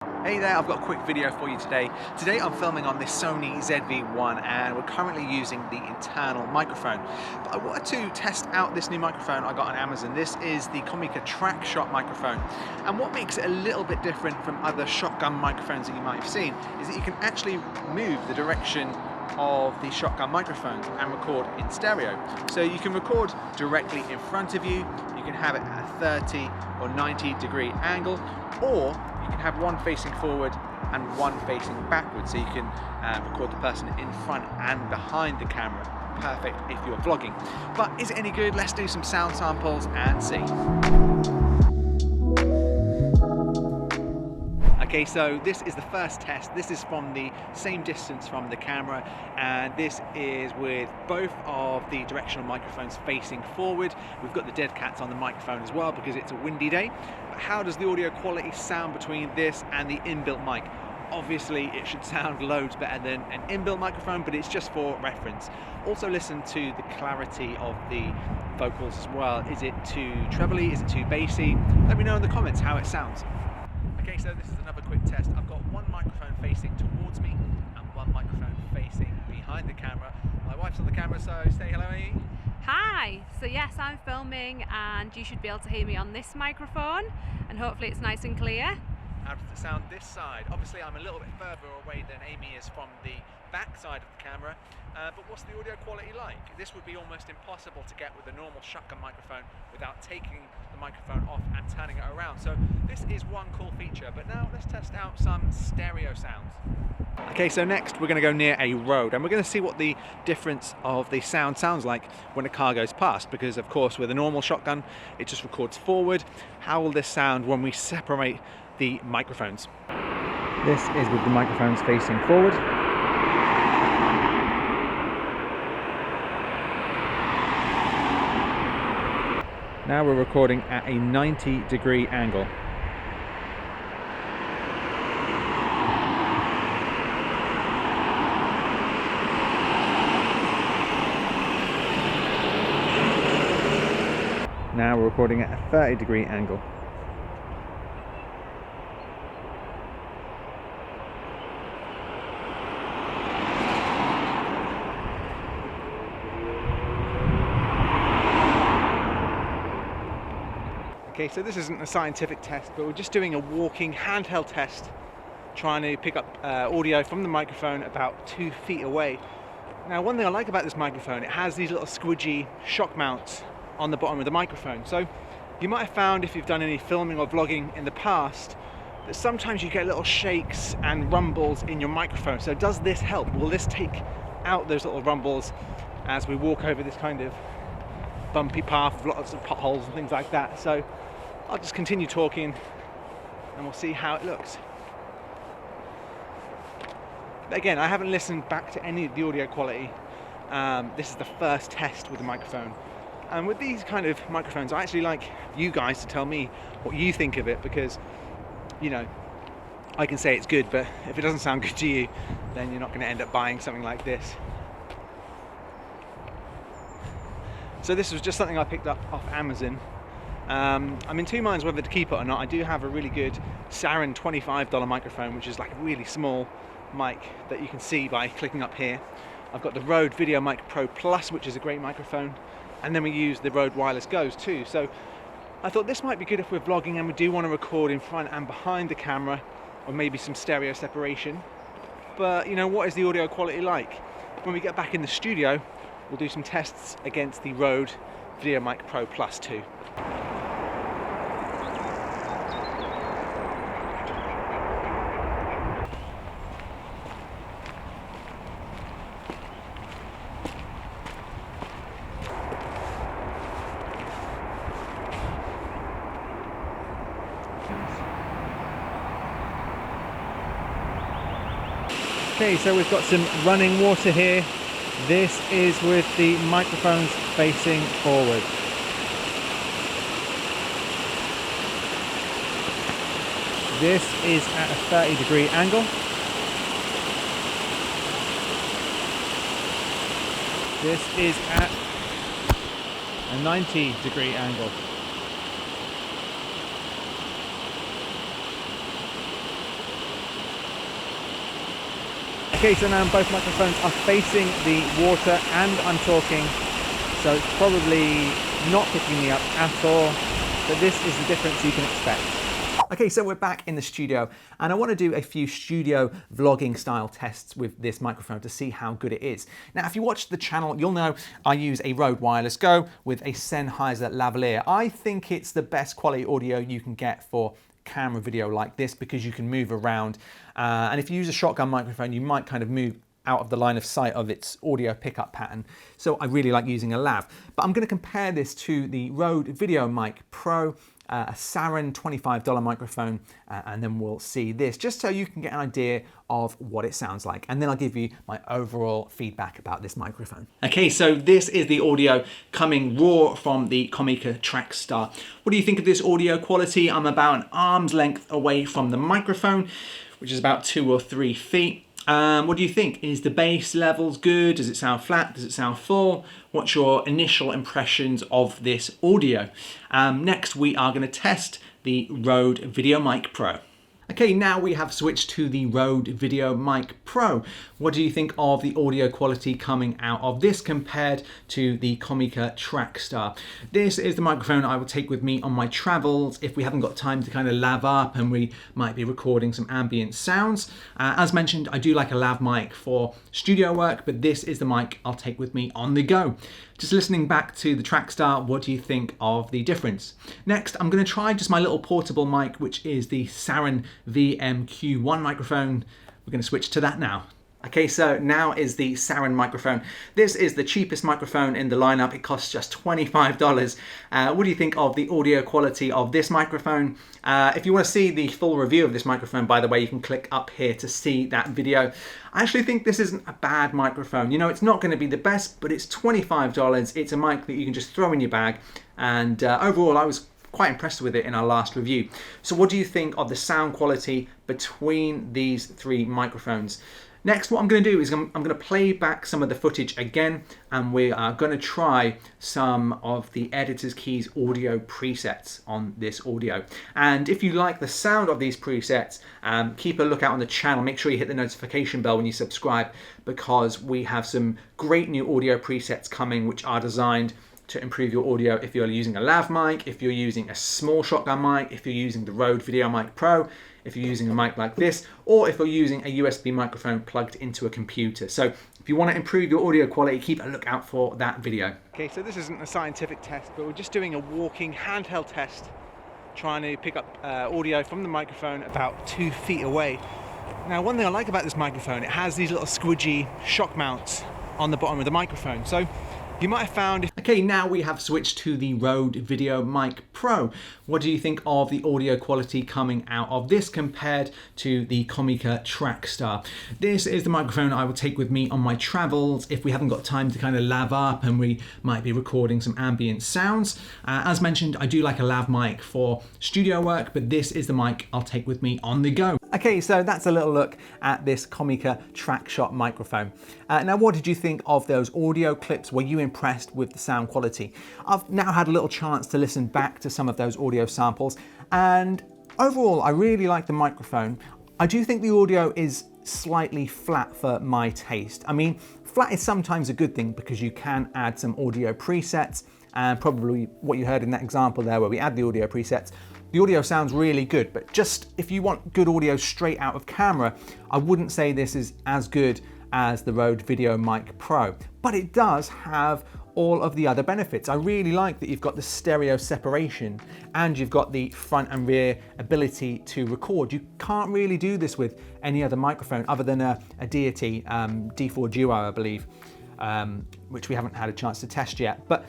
Hey there, I've got a quick video for you today. Today I'm filming on this Sony ZV-1 and we're currently using the internal microphone. But I wanted to test out this new microphone I got on Amazon. This is the Comica Traxshot microphone. And what makes it a little bit different from other shotgun microphones that you might have seen is that you can actually move the direction of the shotgun microphone and record in stereo. So you can record directly in front of you, you can have it at a 30 or 90 degree angle, or you can have one facing forward and one facing backwards, so you can record the person in front and behind the camera. Perfect if you're vlogging. But is it any good? Let's do some sound samples and see. Okay, so this is the first test. This is from the same distance from the camera, and this is with both of the directional microphones facing forward. We've got the dead cats on the microphone as well because it's a windy day. But how does the audio quality sound between this and the inbuilt mic? Obviously, it should sound loads better than an inbuilt microphone, but it's just for reference. Also listen to the clarity of the vocals as well. Is it too trebly? Is it too bassy? Let me know in the comments how it sounds. Okay, so this is another quick test. I've got one microphone facing towards me and one microphone facing behind the camera. My wife's on the camera, so say hello, Amy. Hi! So yes, I'm filming and you should be able to hear me on this microphone and hopefully it's nice and clear. How does it sound this side? Obviously I'm a little bit further away than Amy is from the back side of the camera, but what's the audio quality like? This would be almost impossible to get with a normal shotgun microphone without taking the microphone off and turning it around. So this is one cool feature, but now let's test out some stereo sounds. Okay, so next we're going to go near a road and we're going to see what the difference of the sound sounds like when a car goes past, because of course with a normal shotgun it just records forward. How will this sound when we separate the microphones? This is with the microphones facing forward. Now we're recording at a 90 degree angle. Now we're recording at a 30 degree angle. Okay, so this isn't a scientific test, but we're just doing a walking handheld test, trying to pick up audio from the microphone about 2 feet away. Now, one thing I like about this microphone, it has these little squidgy shock mounts on the bottom of the microphone. So you might have found, if you've done any filming or vlogging in the past, that sometimes you get little shakes and rumbles in your microphone. So does this help? Will this take out those little rumbles as we walk over this kind of bumpy path with lots of potholes and things like that? So I'll just continue talking and we'll see how it looks. But again, I haven't listened back to any of the audio quality. This is the first test with the microphone. And with these kind of microphones, I actually like you guys to tell me what you think of it, because, you know, I can say it's good, but if it doesn't sound good to you, then you're not going to end up buying something like this. So this was just something I picked up off Amazon. I'm in two minds whether to keep it or not. I do have a really good Sarin $25 microphone, which is like a really small mic that you can see by clicking up here. I've got the Rode VideoMic Pro Plus, which is a great microphone, and then we use the Rode Wireless Go's too. So I thought this might be good if we're vlogging and we do want to record in front and behind the camera, or maybe some stereo separation. But you know, what is the audio quality like? When we get back in the studio, we'll do some tests against the Rode VideoMic Pro Plus too. Okay, so we've got some running water here. This is with the microphones facing forward. This is at a 30 degree angle. This is at a 90 degree angle. Okay, so now both microphones are facing the water and I'm talking, so it's probably not picking me up at all, but this is the difference you can expect. Okay, so we're back in the studio and I want to do a few studio vlogging style tests with this microphone to see how good it is. Now, if you watch the channel, you'll know I use a Rode Wireless Go with a Sennheiser lavalier. I think it's the best quality audio you can get for camera video like this because you can move around. And if you use a shotgun microphone, you might kind of move out of the line of sight of its audio pickup pattern. So I really like using a lav. But I'm going to compare this to the Rode VideoMic Pro, a Sarin $25 microphone, and then we'll see this just so you can get an idea of what it sounds like. And then I'll give you my overall feedback about this microphone. Okay, so this is the audio coming raw from the Comica Traxshot. What do you think of this audio quality? I'm about an arm's length away from the microphone, which is about 2 or 3 feet. What do you think? Is the bass levels good? Does it sound flat? Does it sound full? What's your initial impressions of this audio? Next, we are going to test the Rode VideoMic Pro. Okay, now we have switched to the Rode VideoMic Pro. What do you think of the audio quality coming out of this compared to the Comica Traxshot? This is the microphone I will take with me on my travels if we haven't got time to kind of lav up and we might be recording some ambient sounds. As mentioned, I do like a lav mic for studio work, but this is the mic I'll take with me on the go. Just listening back to the Traxshot, what do you think of the difference? Next, I'm going to try just my little portable mic, which is the Sarin VMQ1 microphone. We're going to switch to that now. Okay, so now is the Sarin microphone. This is the cheapest microphone in the lineup. It costs just $25. What do you think of the audio quality of this microphone? If you want to see the full review of this microphone, by the way, you can click up here to see that video. I actually think this isn't a bad microphone. You know, it's not going to be the best, but it's $25. It's a mic that you can just throw in your bag. And overall, I was quite impressed with it in our last review. So what do you think of the sound quality between these 3 microphones? Next, what I'm going to do is I'm going to play back some of the footage again, and we are going to try some of the Editor's Keys audio presets on this audio. And if you like the sound of these presets, keep a lookout on the channel. Make sure you hit the notification bell when you subscribe, because we have some great new audio presets coming which are designed to improve your audio if you're using a lav mic, if you're using a small shotgun mic, if you're using the Rode VideoMic Pro, if you're using a mic like this, or if you're using a USB microphone plugged into a computer. So if you want to improve your audio quality, keep a lookout for that video. Okay, so this isn't a scientific test, but we're just doing a walking handheld test, trying to pick up audio from the microphone about 2 feet away. Now, one thing I like about this microphone, it has these little squidgy shock mounts on the bottom of the microphone. So you might have found... Okay, now we have switched to the Rode VideoMic Pro. What do you think of the audio quality coming out of this compared to the Comica Traxshot? This is the microphone I will take with me on my travels if we haven't got time to kind of lav up and we might be recording some ambient sounds. As mentioned, I do like a lav mic for studio work, but this is the mic I'll take with me on the go. Okay, so that's a little look at this Comica Traxshot microphone. Now, what did you think of those audio clips? Were you impressed with the sound quality? I've now had a little chance to listen back to some of those audio samples, and overall, I really like the microphone. I do think the audio is slightly flat for my taste. I mean, flat is sometimes a good thing because you can add some audio presets, and probably what you heard in that example there where we add the audio presets, the audio sounds really good, but just if you want good audio straight out of camera, I wouldn't say this is as good as the Rode VideoMic Pro, but it does have all of the other benefits. I really like that you've got the stereo separation and you've got the front and rear ability to record. You can't really do this with any other microphone other than a Deity D4 Duo, I believe, which we haven't had a chance to test yet. But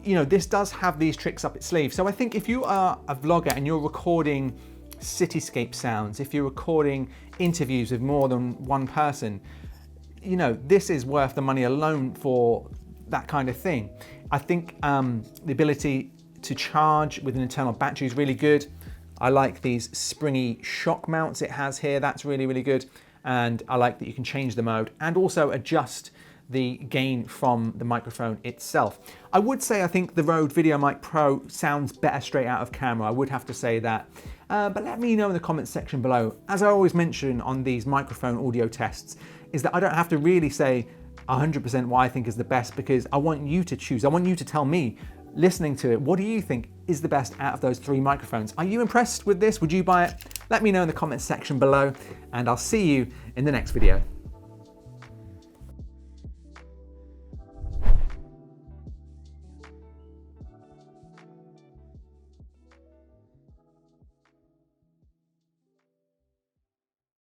you know, this does have these tricks up its sleeve. So I think if you are a vlogger and you're recording cityscape sounds, if you're recording interviews with more than one person, you know, this is worth the money alone for that kind of thing. I think the ability to charge with an internal battery is really good. I like these springy shock mounts it has here. That's really, really good. And I like that you can change the mode and also adjust the gain from the microphone itself. I would say I think the Rode VideoMic Pro sounds better straight out of camera. I would have to say that. But let me know in the comments section below. As I always mention on these microphone audio tests, is that I don't have to really say 100% what I think is the best, because I want you to choose. I want you to tell me, listening to it, what do you think is the best out of those 3 microphones? Are you impressed with this? Would you buy it? Let me know in the comments section below, and I'll see you in the next video.